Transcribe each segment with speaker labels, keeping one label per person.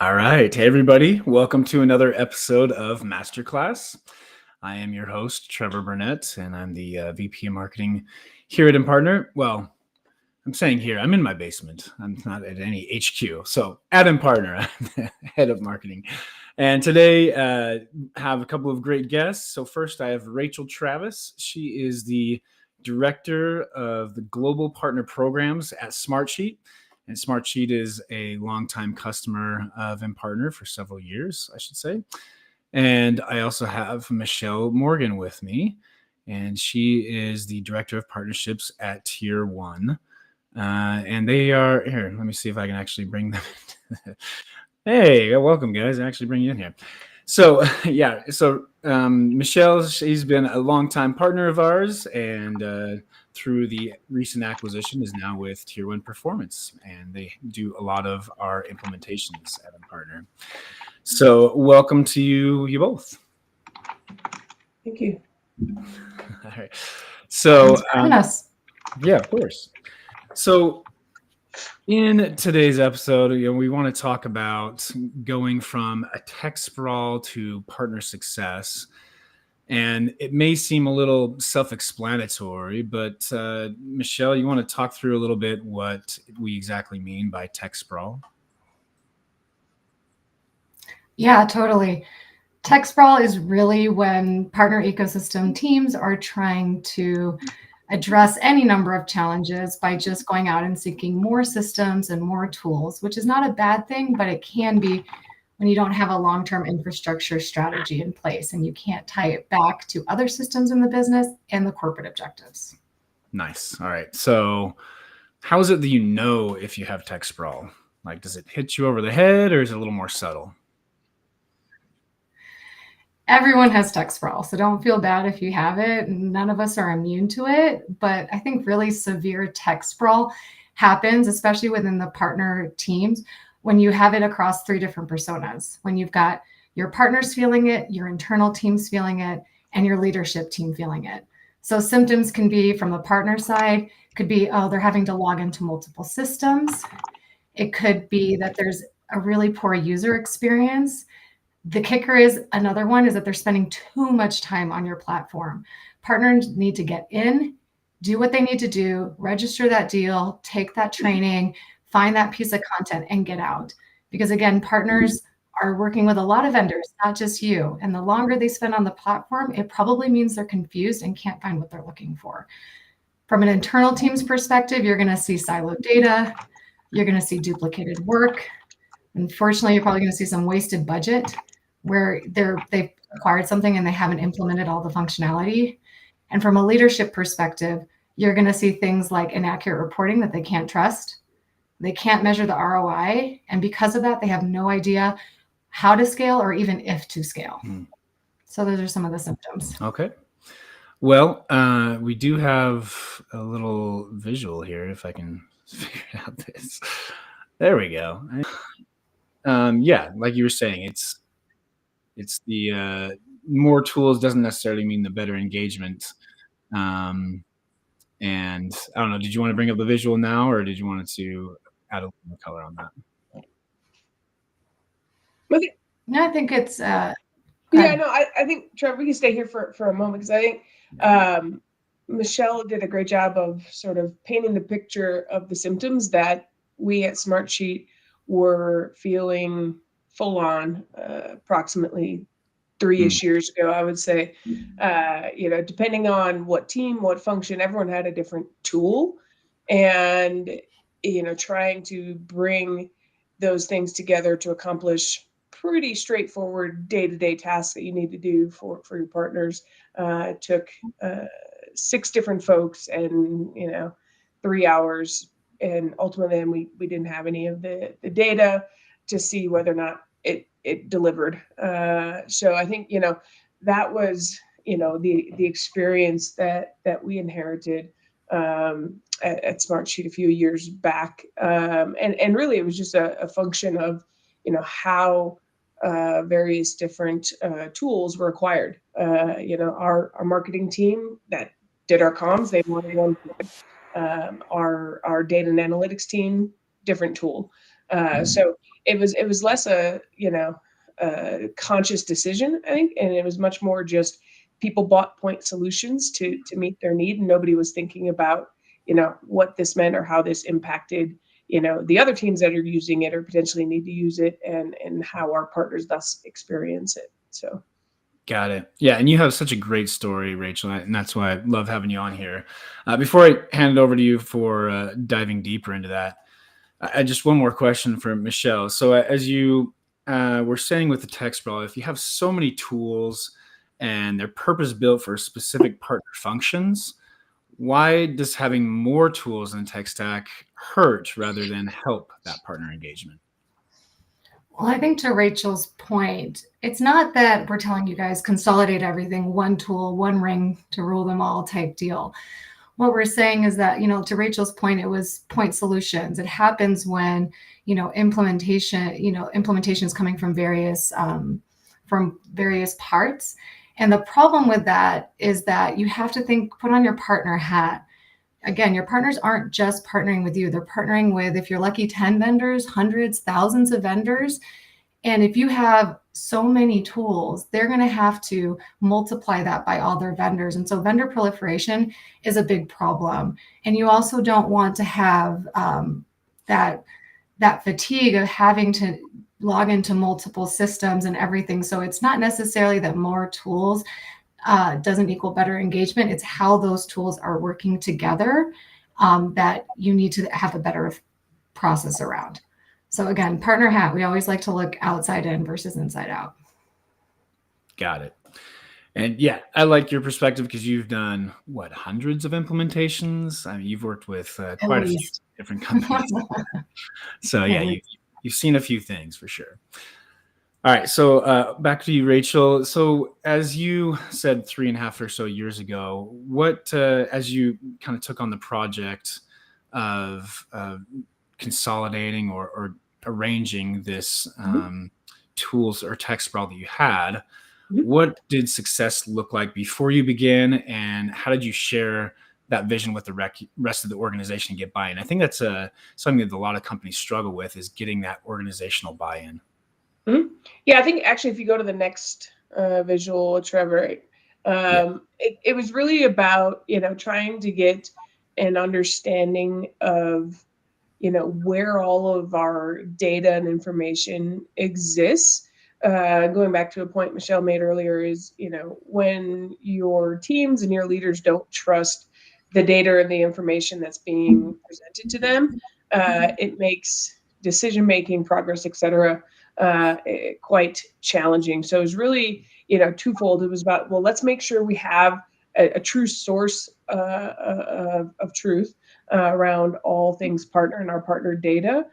Speaker 1: All right. Hey, everybody. Welcome to another episode of MasterClass. I am your host, Trevor Burnett, and I'm the VP of Marketing here at Partner. Well, I'm saying here, I'm in my basement. I'm not at any HQ. So at Partner, I'm the head of marketing. And today, have a couple of great guests. So first, I have Rachael Travis. She is the director of the global partner programs at Smartsheet. And Smartsheet is a longtime customer of Partner for several years, I should say. And I also have Michelle Morgan with me, and she is the director of partnerships at Tier 1. And they are here. Let me see if I can actually bring them. Hey, welcome, guys. I actually bring you in here. So, yeah. So, Michelle, she's been a longtime partner of ours, and through the recent acquisition, is now with Tier 1 Performance, and they do a lot of our implementations at Partner. So, welcome to you both.
Speaker 2: Thank you.
Speaker 1: All right. So,
Speaker 3: Yeah,
Speaker 1: of course. So, in today's episode, we want to talk about going from a tech sprawl to partner success. And it may seem a little self-explanatory, but Michelle, you want to talk through a little bit what we exactly mean by tech sprawl?
Speaker 3: Yeah, totally. Tech sprawl is really when partner ecosystem teams are trying to address any number of challenges by just going out and seeking more systems and more tools, which is not a bad thing, but it can be when you don't have a long-term infrastructure strategy in place and you can't tie it back to other systems in the business and the corporate objectives.
Speaker 1: Nice. All right. So how is it that you know if you have tech sprawl? Like, does it hit you over the head, or is it a little more subtle?
Speaker 3: Everyone has tech sprawl, so don't feel bad if you have it. None of us are immune to it, but I think really severe tech sprawl happens, especially within the partner teams, when you have it across three different personas. When you've got your partners feeling it, your internal teams feeling it, and your leadership team feeling it. So symptoms can be from the partner side, could be, oh, they're having to log into multiple systems. It could be that there's a really poor user experience. The kicker is another one is that they're spending too much time on your platform. Partners need to get in, do what they need to do, register that deal, take that training, find that piece of content and get out. Because again, partners are working with a lot of vendors, not just you. And the longer they spend on the platform, it probably means they're confused and can't find what they're looking for. From an internal team's perspective, you're going to see siloed data. You're going to see duplicated work. Unfortunately, you're probably going to see some wasted budget where they've acquired something and they haven't implemented all the functionality. And from a leadership perspective, you're going to see things like inaccurate reporting that they can't trust. They can't measure the ROI. And because of that, they have no idea how to scale or even if to scale. So those are some of the symptoms.
Speaker 1: Okay. Well, we do have a little visual here, if I can figure out this. There we go. Yeah, like you were saying, it's the more tools doesn't necessarily mean the better engagement. And I don't know, did you want to bring up the visual now, or did you want to add a little more color on that?
Speaker 3: No, I think it's
Speaker 2: I think Trevor, we can stay here for a moment, because I think Michelle did a great job of sort of painting the picture of the symptoms that we at Smartsheet were feeling full on approximately 3-ish years ago, I would say. Depending on what team, what function, everyone had a different tool, and trying to bring those things together to accomplish pretty straightforward day-to-day tasks that you need to do for your partners took 6 different folks and 3 hours, and ultimately we didn't have any of the data to see whether or not it delivered. So I think that was the experience that we inherited at Smartsheet a few years back, and really it was just a function of how various different tools were acquired. Our marketing team that did our comms, they wanted one. Our data and analytics team, different tool. So it was less a, a conscious decision, I think, and it was much more just people bought point solutions to meet their need, and nobody was thinking about, what this meant or how this impacted, the other teams that are using it or potentially need to use it, and how our partners thus experience it. So.
Speaker 1: Got it. Yeah, and you have such a great story, Rachel, and that's why I love having you on here. Before I hand it over to you for diving deeper into that, I just one more question for Michelle. So as you were saying with the tech sprawl, if you have so many tools and they're purpose built for specific partner functions, why does having more tools in the tech stack hurt rather than help that partner engagement?
Speaker 3: Well, I think to Rachel's point, it's not that we're telling you guys consolidate everything, one tool, one ring to rule them all type deal. What we're saying is that, to Rachel's point, it was point solutions. It happens when, implementation is coming from various parts. And the problem with that is that you have to put on your partner hat. Again, your partners aren't just partnering with you. They're partnering with, if you're lucky, 10 vendors, hundreds, thousands of vendors. And if you have so many tools, they're going to have to multiply that by all their vendors. And so vendor proliferation is a big problem. And you also don't want to have that fatigue of having to log into multiple systems and everything. So it's not necessarily that more tools doesn't equal better engagement. It's how those tools are working together that you need to have a better process around. So again, partner hat, we always like to look outside in versus inside out.
Speaker 1: Got it. And yeah, I like your perspective because you've done hundreds of implementations. I mean, you've worked with quite a few different companies. So yeah, you've seen a few things for sure. All right, so back to you, Rachel. So as you said 3.5 or so years ago, what as you kind of took on the project of consolidating or arranging this tools or tech sprawl that you had, what did success look like before you began, and how did you share that vision with the rest of the organization and get buy-in? I think that's something that a lot of companies struggle with, is getting that organizational buy-in.
Speaker 2: Yeah, I think actually if you go to the next visual, Trevor, it was really about, trying to get an understanding of, where all of our data and information exists. Going back to a point Michelle made earlier is, when your teams and your leaders don't trust the data and the information that's being presented to them, it makes decision-making, progress, et cetera, quite challenging. So it was really, twofold. It was about, well, let's make sure we have a true source of truth around all things partner and our partner data.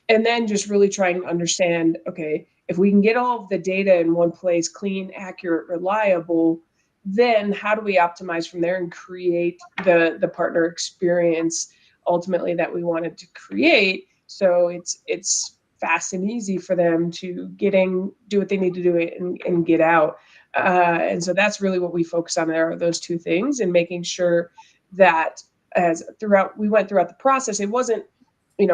Speaker 2: And then just really trying to understand, okay, if we can get all of the data in one place, clean, accurate, reliable, then how do we optimize from there and create the partner experience ultimately that we wanted to create? So it's fast and easy for them to do what they need to do and get out. And so that's really what we focus on there, are those two things, and making sure that we went throughout the process, it wasn't,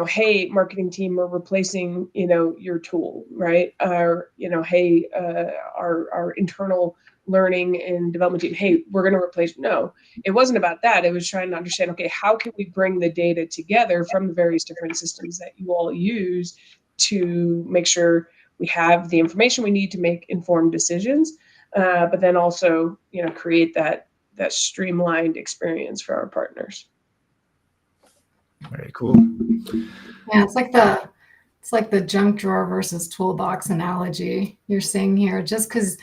Speaker 2: hey, marketing team, we're replacing, your tool, right? Or, hey, our internal learning and development team, hey, we're going to replace. No, it wasn't about that. It was trying to understand, okay, how can we bring the data together from the various different systems that you all use to make sure we have the information we need to make informed decisions, but then also, create that streamlined experience for our partners.
Speaker 1: Very cool.
Speaker 3: Yeah, it's like the junk drawer versus toolbox analogy you're seeing here. Just because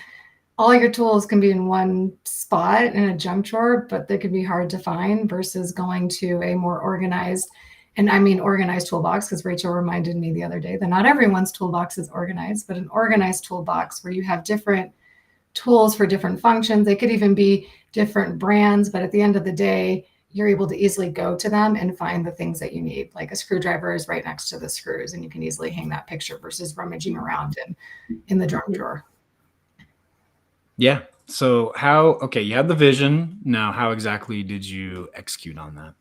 Speaker 3: all your tools can be in one spot in a junk drawer, but they could be hard to find, versus going to a more organized, and I mean organized toolbox, because Rachel reminded me the other day that not everyone's toolbox is organized, but an organized toolbox where you have different tools for different functions. They could even be different brands, but at the end of the day, you're able to easily go to them and find the things that you need. Like a screwdriver is right next to the screws, and you can easily hang that picture versus rummaging around in the junk drawer.
Speaker 1: Yeah. So you had the vision. Now, how exactly did you execute on that?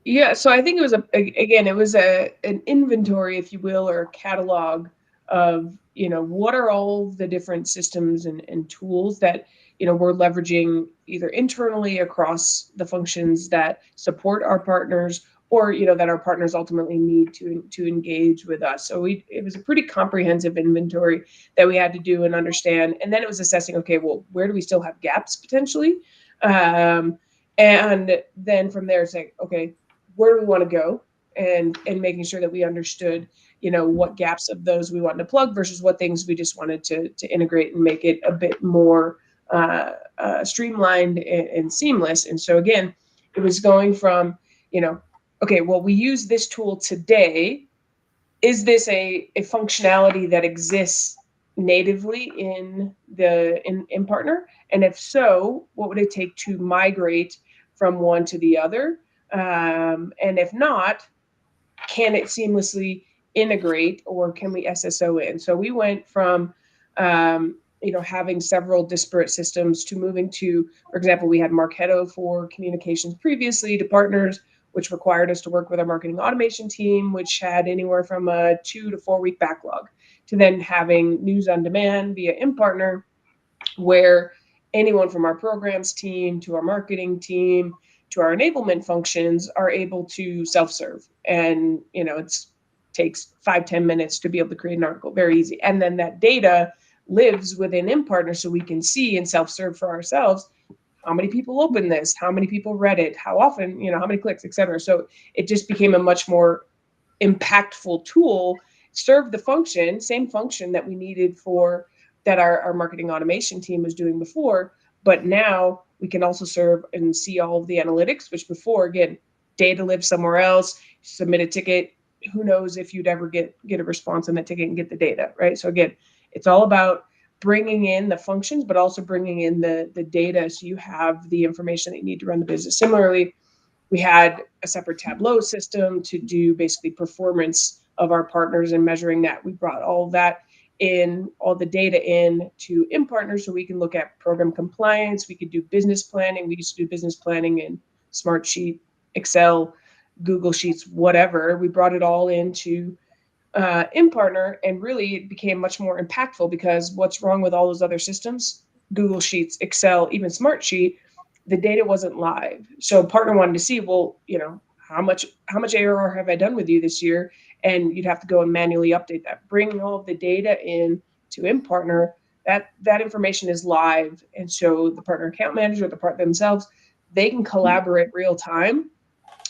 Speaker 2: Yeah, so I think it was an inventory, if you will, or a catalog of, what are all the different systems and tools that, we're leveraging either internally across the functions that support our partners, or, that our partners ultimately need to engage with us. So it was a pretty comprehensive inventory that we had to do and understand. And then it was assessing, okay, well, where do we still have gaps potentially? And then from there, it's like, okay, where do we want to go, and making sure that we understood, what gaps of those we wanted to plug versus what things we just wanted to integrate and make it a bit more streamlined and seamless. And so again, it was going from, okay, well, we use this tool today. Is this a functionality that exists natively in partner? And if so, what would it take to migrate from one to the other? And if not, can it seamlessly integrate, or can we SSO in? So we went from having several disparate systems to moving to, for example, we had Marketo for communications previously to partners, which required us to work with our marketing automation team, which had anywhere from a 2 to 4 week backlog, to then having news on demand via InPartner, where anyone from our programs team to our marketing team to our enablement functions are able to self-serve. And, it takes 5-10 minutes to be able to create an article, very easy. And then that data lives within InPartner, so we can see and self-serve for ourselves how many people opened this, how many people read it, how often, how many clicks, et cetera. So it just became a much more impactful tool, served the function, same function that we needed for that our marketing automation team was doing before. But now we can also serve and see all of the analytics, which before, again, data lives somewhere else. Submit a ticket, who knows if you'd ever get a response on that ticket and get the data, right? So again, it's all about bringing in the functions, but also bringing in the data, so you have the information that you need to run the business. Similarly, we had a separate Tableau system to do basically performance of our partners and measuring that. We brought all that in, all the data in to InPartner, so we can look at program compliance. We could do business planning. We used to do business planning in Smartsheet, Excel, Google Sheets, whatever. We brought it all into InPartner, and really it became much more impactful, because what's wrong with all those other systems, Google Sheets, Excel, even Smartsheet, the data wasn't live. So partner wanted to see, well, how much ARR have I done with you this year? And you'd have to go and manually update that. Bringing all of the data in to InPartner, that information is live. And so the partner account manager, the partner themselves, they can collaborate real time,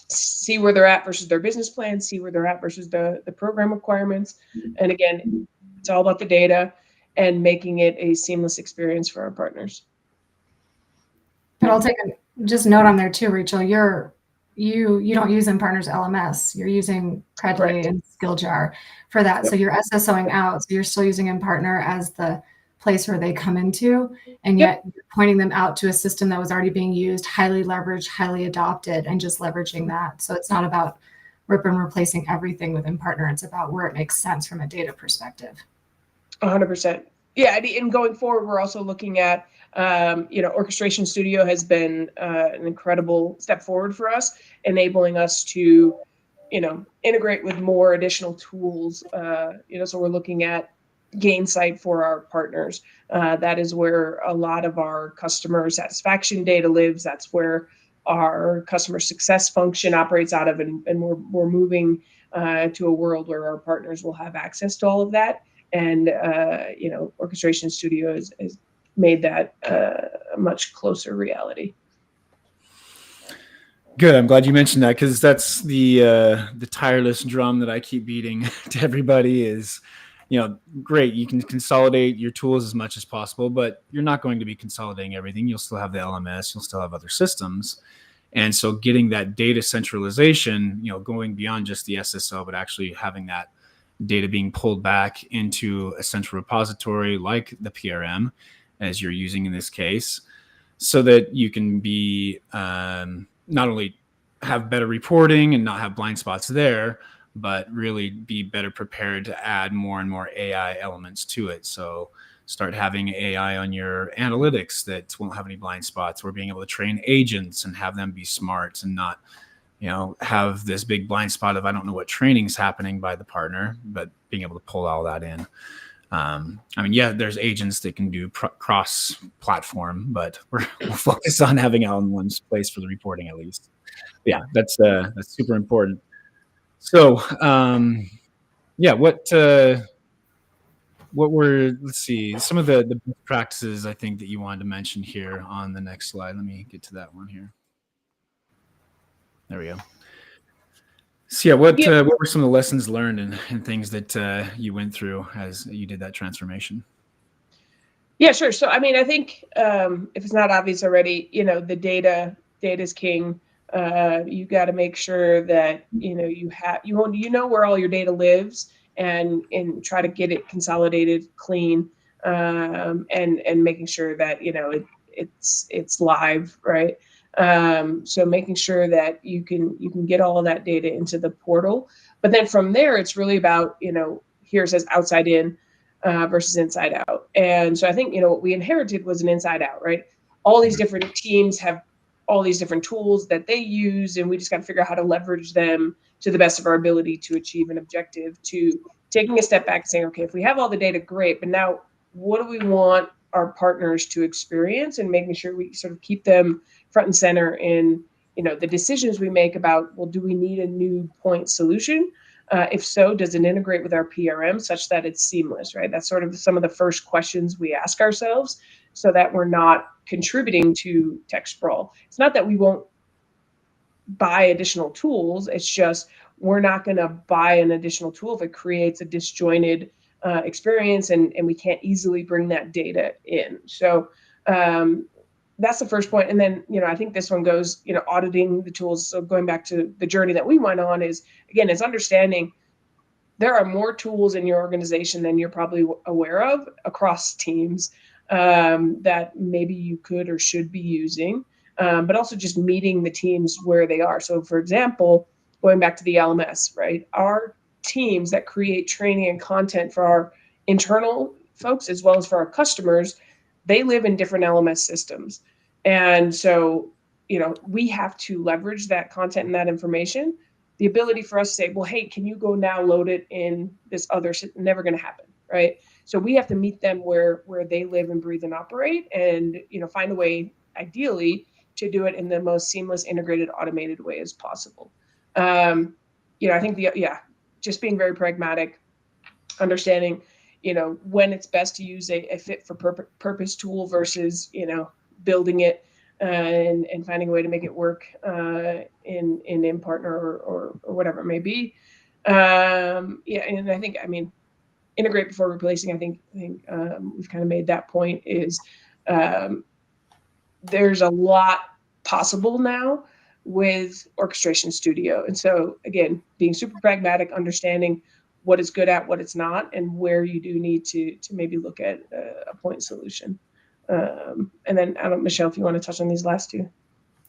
Speaker 2: see where they're at versus their business plan, see where they're at versus the program requirements. And again, it's all about the data and making it a seamless experience for our partners.
Speaker 3: But I'll take just note on there too, Rachel. You don't use InPartner's LMS. You're using Credly and SkillJar for that. Yep. So you're SSOing out. So you're still using InPartner as the place where they come into, and yet you're pointing them out to a system that was already being used, highly leveraged, highly adopted, and just leveraging that. So it's not about rip and replacing everything with InPartner. It's about where it makes sense from a data perspective.
Speaker 2: 100%. Yeah, and going forward, we're also looking at, Orchestration Studio has been an incredible step forward for us, enabling us to, integrate with more additional tools. So we're looking at Gainsight for our partners. That is where a lot of our customer satisfaction data lives. That's where our customer success function operates out of, and we're moving to a world where our partners will have access to all of that. And Orchestration Studio has made that a much closer reality.
Speaker 1: Good. I'm glad you mentioned that, because that's the tireless drum that I keep beating to everybody is, great. You can consolidate your tools as much as possible, but you're not going to be consolidating everything. You'll still have the LMS. You'll still have other systems. And so getting that data centralization, going beyond just the SSO, but actually having that data being pulled back into a central repository like the PRM, as you're using in this case, so that you can be not only have better reporting and not have blind spots there, but really be better prepared to add more and more AI elements to it. So start having AI on your analytics that won't have any blind spots, or being able to train agents and have them be smart and not have this big blind spot of, I don't know what training's happening by the partner, but being able to pull all that in. There's agents that can do cross-platform, but we'll focus on having it all in one place for the reporting at least. Yeah, that's super important. So, what were, let's see, some of the best practices I think that you wanted to mention here on the next slide. Let me get to that one here. There we go. So what were some of the lessons learned and things that you went through as you did that transformation?
Speaker 2: Yeah, sure. So, I think if it's not obvious already, the data is king. You got to make sure that, you know where all your data lives and try to get it consolidated, clean, and making sure that, it's live, right? So making sure that you can get all of that data into the portal, but then from there, it's really about, here it says outside in versus inside out. And so I think, what we inherited was an inside out, right? All these different teams have all these different tools that they use, and we just got to figure out how to leverage them to the best of our ability to achieve an objective, to taking a step back and saying, okay, if we have all the data, great, but now what do we want our partners to experience, and making sure we sort of keep them front and center in, the decisions we make about, well, do we need a new point solution? If so, does it integrate with our PRM such that it's seamless, right? That's sort of some of the first questions we ask ourselves, so that we're not contributing to tech sprawl. It's not that we won't buy additional tools. It's just we're not going to buy an additional tool if it creates a disjointed experience and we can't easily bring that data in. So that's the first point. And then, I think this one goes, auditing the tools. So going back to the journey that we went on is, again, it's understanding there are more tools in your organization than you're probably aware of across teams that maybe you could or should be using, but also just meeting the teams where they are. So for example, going back to the LMS, right? Our teams that create training and content for our internal folks, as well as for our customers, they live in different LMS systems. And so, we have to leverage that content and that information. The ability for us to say, well, hey, can you go now load it in this other system? Never going to happen, right? So we have to meet them where they live and breathe and operate, and, find a way, ideally, to do it in the most seamless, integrated, automated way as possible. I think just being very pragmatic, understanding, when it's best to use a fit for purpose tool versus, building it and finding a way to make it work in partner or whatever it may be. And I think, integrate before replacing. I think we've kind of made that point. Is there's a lot possible now with Orchestration Studio, and so again, being super pragmatic, understanding what it's good at, what it's not, and where you do need to maybe look at a point solution. And then, I don't know, Michelle, if you want to touch on these last two.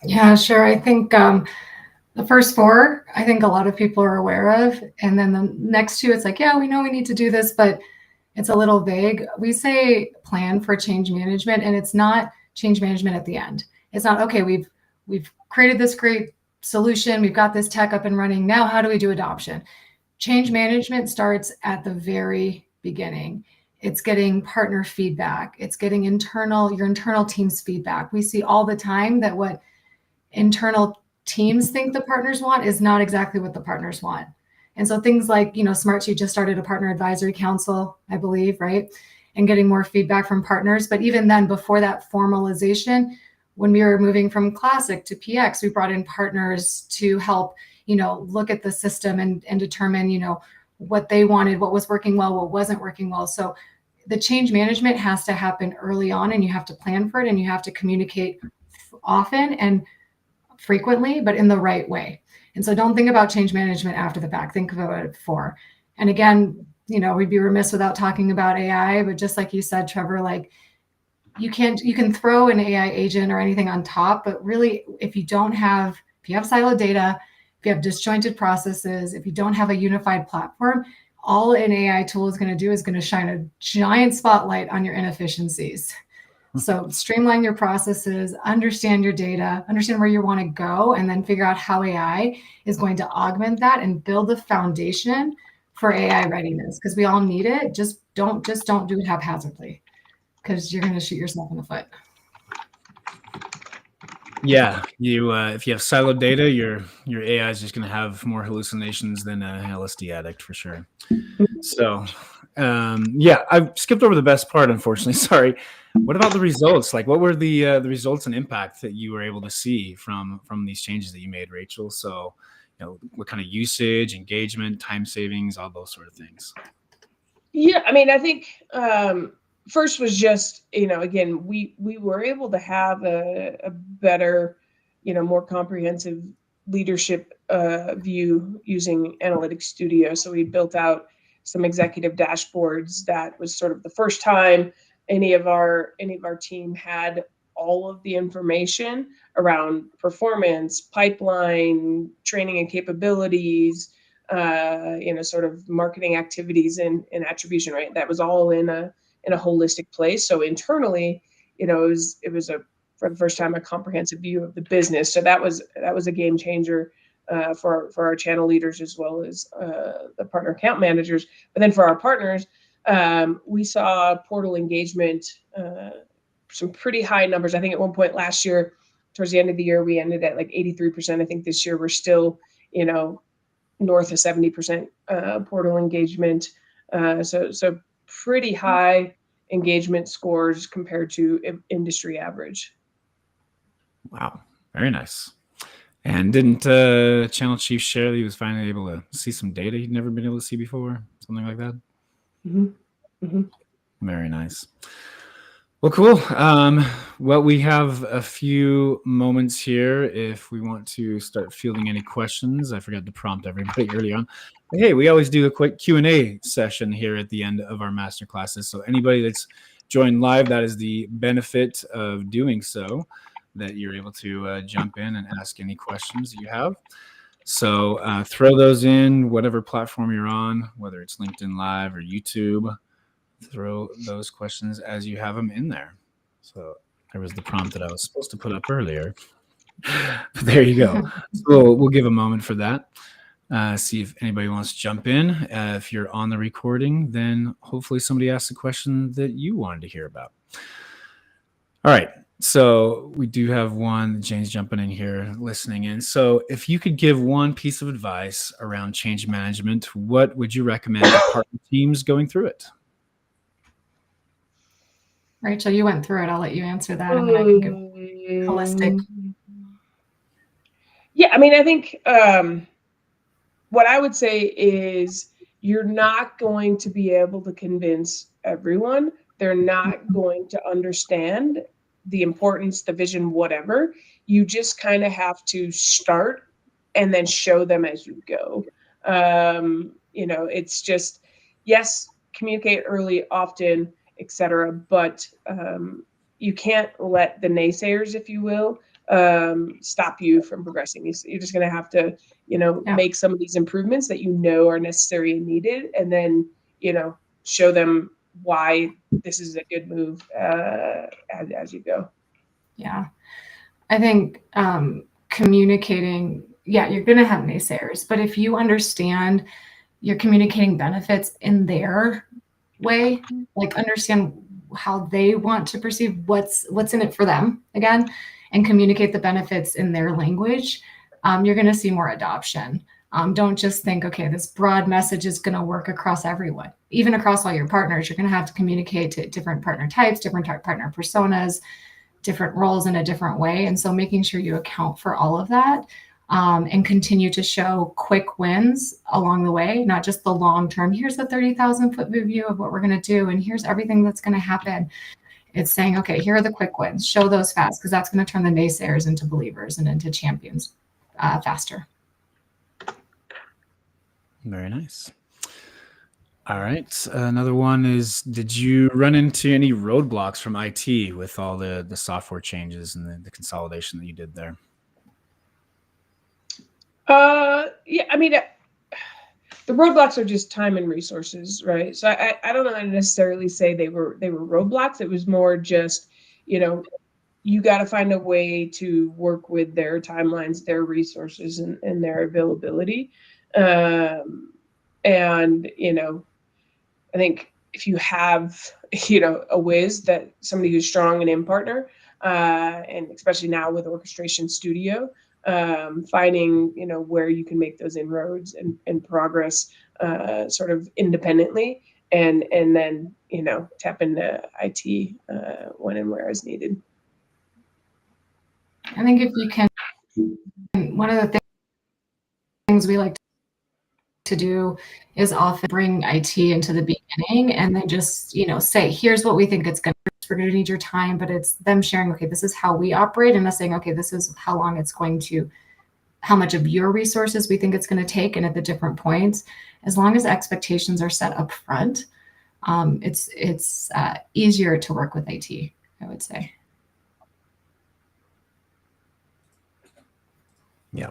Speaker 3: Yeah, sure. I think the first four, I think a lot of people are aware of. And then the next two, it's like, yeah, we know we need to do this, but it's a little vague. We say plan for change management, and it's not change management at the end. It's not, okay, we've created this great solution. We've got this tech up and running. Now, how do we do adoption? Change management starts at the very beginning. It's getting partner feedback. It's getting your internal team's feedback. We see all the time that what internal teams think the partners want is not exactly what the partners want. And so things like, Smartsheet just started a partner advisory council, I believe, right? And getting more feedback from partners. But even then, before that formalization, when we were moving from Classic to PX, we brought in partners to help, look at the system and determine, what they wanted, what was working well, what wasn't working well. So the change management has to happen early on, and you have to plan for it, and you have to communicate often and frequently, but in the right way. And so don't think about change management after the fact. Think about it before. And again, we'd be remiss without talking about AI, but just like you said, Trevor, like you can throw an AI agent or anything on top, but really, if you have siloed data, if you have disjointed processes, if you don't have a unified platform, all an AI tool is going to do is going to shine a giant spotlight on your inefficiencies. So streamline your processes, understand your data, understand where you want to go, and then figure out how AI is going to augment that and build the foundation for AI readiness, because we all need it. Just don't do it haphazardly, because you're going to shoot yourself in the foot.
Speaker 1: Yeah, you if you have siloed data, your AI is just going to have more hallucinations than a LSD addict for sure. So, yeah, I skipped over the best part, unfortunately. Sorry. What about the results? Like, what were the results and impact that you were able to see from these changes that you made, Rachel? So, what kind of usage, engagement, time savings, all those sort of things.
Speaker 2: Yeah, I mean, I think first was just, again, we were able to have a better, more comprehensive leadership view using Analytics Studio. So we built out some executive dashboards. That was sort of the first time any of our team had all of the information around performance, pipeline, training and capabilities, sort of marketing activities and attribution, right? That was all in a holistic place. So internally, it was for the first time a comprehensive view of the business. So that was a game changer for our channel leaders as well as the partner account managers. But then for our partners, we saw portal engagement, some pretty high numbers. I think at one point last year, towards the end of the year, we ended at like 83%. I think this year we're still, north of 70% portal engagement. So pretty high engagement scores compared to industry average.
Speaker 1: Wow, very nice. And didn't Channel Chief share that he was finally able to see some data he'd never been able to see before? Something like that?
Speaker 2: Mm-hmm. Mm-hmm.
Speaker 1: Very nice. Well, cool. Well, we have a few moments here if we want to start fielding any questions. I forgot to prompt everybody early on. But hey, we always do a quick Q&A session here at the end of our master classes. So anybody that's joined live, that is the benefit of doing so, that you're able to jump in and ask any questions that you have. So throw those in whatever platform you're on, whether it's LinkedIn Live or YouTube. Throw those questions as you have them in there. So there was the prompt that I was supposed to put up earlier. But there you go. So we'll give a moment for that. See if anybody wants to jump in. If you're on the recording, then hopefully somebody asked a question that you wanted to hear about. All right. So we do have one. Jane's jumping in here, listening in. So if you could give one piece of advice around change management, what would you recommend to partner teams going through it?
Speaker 3: Rachel, you went through it. I'll let you answer that, and then I can give holistic.
Speaker 2: Yeah, I mean, I think what I would say is you're not going to be able to convince everyone. They're not going to understand the importance, the vision, whatever. You just kind of have to start and then show them as you go. It's just, yes, communicate early, often, etc. But you can't let the naysayers, if you will, stop you from progressing. You're just going to have to, make some of these improvements that are necessary and needed, and then, show them why this is a good move as you go.
Speaker 3: Yeah, I think communicating. Yeah, you're going to have naysayers, but if you understand you're communicating benefits in their way, like understand how they want to perceive what's in it for them again, and communicate the benefits in their language, you're going to see more adoption. Don't just think, okay, this broad message is going to work across everyone, even across all your partners. You're going to have to communicate to different partner types, different partner personas, different roles in a different way. And so making sure you account for all of that, and continue to show quick wins along the way, not just the long term. Here's the 30,000 foot view of what we're going to do, and here's everything that's going to happen. It's saying, okay, here are the quick wins. Show those fast, because that's going to turn the naysayers into believers and into champions faster.
Speaker 1: Very nice. All right. Another one is, did you run into any roadblocks from IT with all the software changes and the consolidation that you did there?
Speaker 2: Yeah, I mean, the roadblocks are just time and resources, right? So I don't know how to necessarily say they were roadblocks. It was more just, you got to find a way to work with their timelines, their resources, and their availability. And I think if you have a whiz, that somebody who's strong and in partner, and especially now with Orchestration Studio, finding where you can make those inroads and progress sort of independently, and then tap into IT when and where is needed.
Speaker 3: I think if you can, one of the things we like to do is often bring IT into the beginning and then just, say, here's what we think it's going to, we're going to need your time, but it's them sharing, okay, this is how we operate, and us saying, okay, this is how long it's going to, how much of your resources we think it's going to take, and at the different points. As long as expectations are set up front, it's easier to work with IT, I would say.
Speaker 1: Yeah.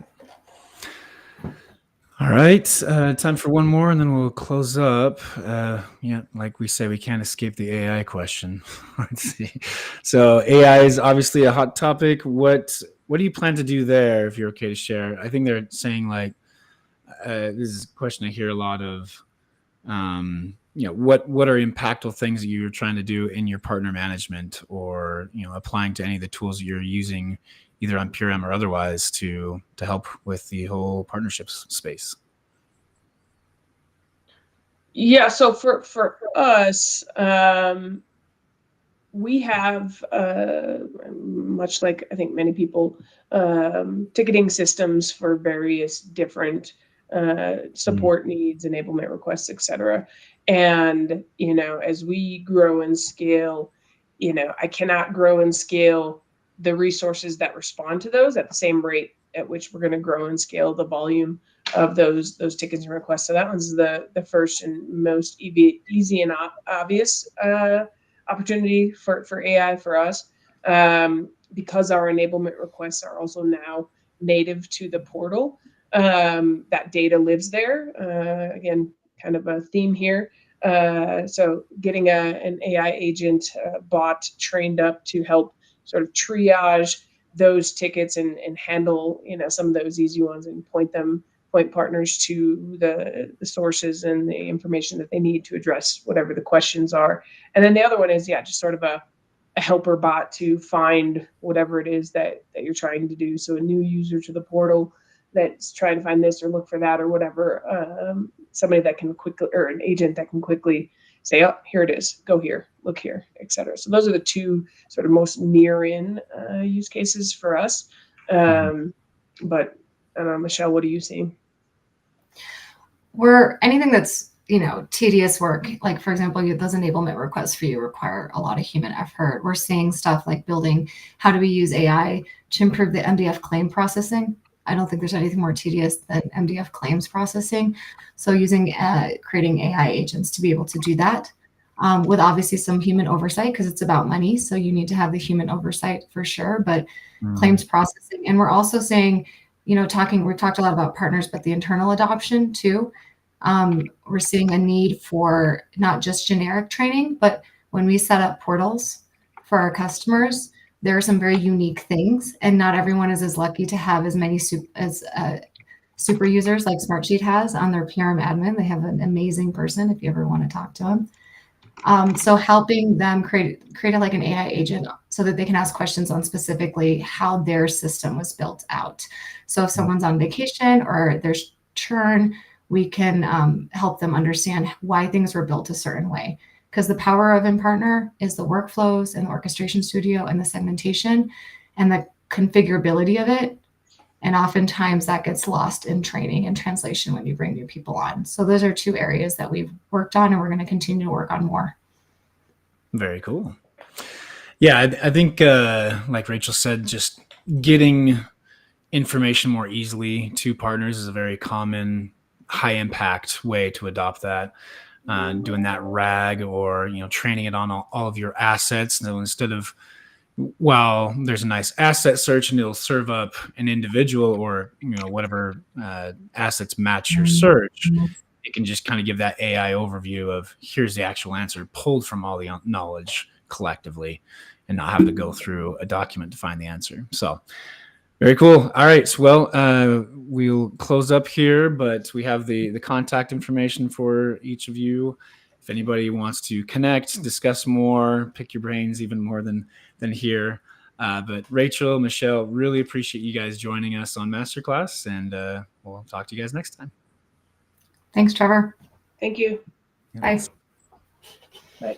Speaker 1: All right. Time for one more, and then we'll close up. Like we say, we can't escape the AI question. Let's see. So AI is obviously a hot topic. What do you plan to do there, if you're okay to share? I think they're saying this is a question I hear a lot of. What are impactful things that you're trying to do in your partner management, or applying to any of the tools that you're using, either on PRM or otherwise, to help with the whole partnerships space?
Speaker 2: Yeah, so for us, we have, much like I think many people, ticketing systems for various different support needs, enablement requests, etc. And as we grow and scale, I cannot grow and scale the resources that respond to those at the same rate at which we're going to grow and scale the volume of those tickets and requests. So that one's the first and most easy and obvious opportunity for AI for us, because our enablement requests are also now native to the portal. That data lives there. Again, kind of a theme here. So getting an AI agent bot trained up to help sort of triage those tickets and handle some of those easy ones, and point partners to the sources and the information that they need to address whatever the questions are. And then the other one is just sort of a helper bot to find whatever it is that you're trying to do. So a new user to the portal that's trying to find this or look for that or whatever, somebody that can quickly, or an agent that can quickly say, oh, here it is, go here, look here, etc. So those are the two sort of most near in use cases for us. But I don't know, Michelle, what are you seeing?
Speaker 3: Anything that's tedious work, like for example, those enablement requests for you require a lot of human effort. We're seeing stuff like building, how do we use AI to improve the MDF claim processing? I don't think there's anything more tedious than MDF claims processing. So using creating AI agents to be able to do that, with obviously some human oversight, because it's about money. So you need to have the human oversight for sure, but claims processing. And we're also saying, we've talked a lot about partners, but the internal adoption too. We're seeing a need for not just generic training, but when we set up portals for our customers, there are some very unique things, and not everyone is as lucky to have as many super users like Smartsheet has on their PRM admin. They have an amazing person if you ever want to talk to them. So helping them create like an AI agent so that they can ask questions on specifically how their system was built out. So if someone's on vacation or there's churn, we can help them understand why things were built a certain way. Because the power of InPartner is the workflows and the Orchestration Studio and the segmentation and the configurability of it. And oftentimes that gets lost in training and translation when you bring new people on. So those are two areas that we've worked on, and we're going to continue to work on more.
Speaker 1: Very cool. Yeah, I think like Rachel said, just getting information more easily to partners is a very common, high impact way to adopt that. Doing that RAG, or training it on all of your assets. So instead of, well, there's a nice asset search and it'll serve up an individual or whatever assets match your search, it can just kind of give that AI overview of here's the actual answer pulled from all the knowledge collectively. and not have to go through a document to find the answer. So very cool. All right. So, well, we'll close up here, but we have the contact information for each of you. If anybody wants to connect, discuss more, pick your brains even more than here. But Rachel, Michelle, really appreciate you guys joining us on MasterClass, and we'll talk to you guys next time.
Speaker 3: Thanks, Trevor.
Speaker 2: Thank you.
Speaker 3: Bye.
Speaker 2: Bye.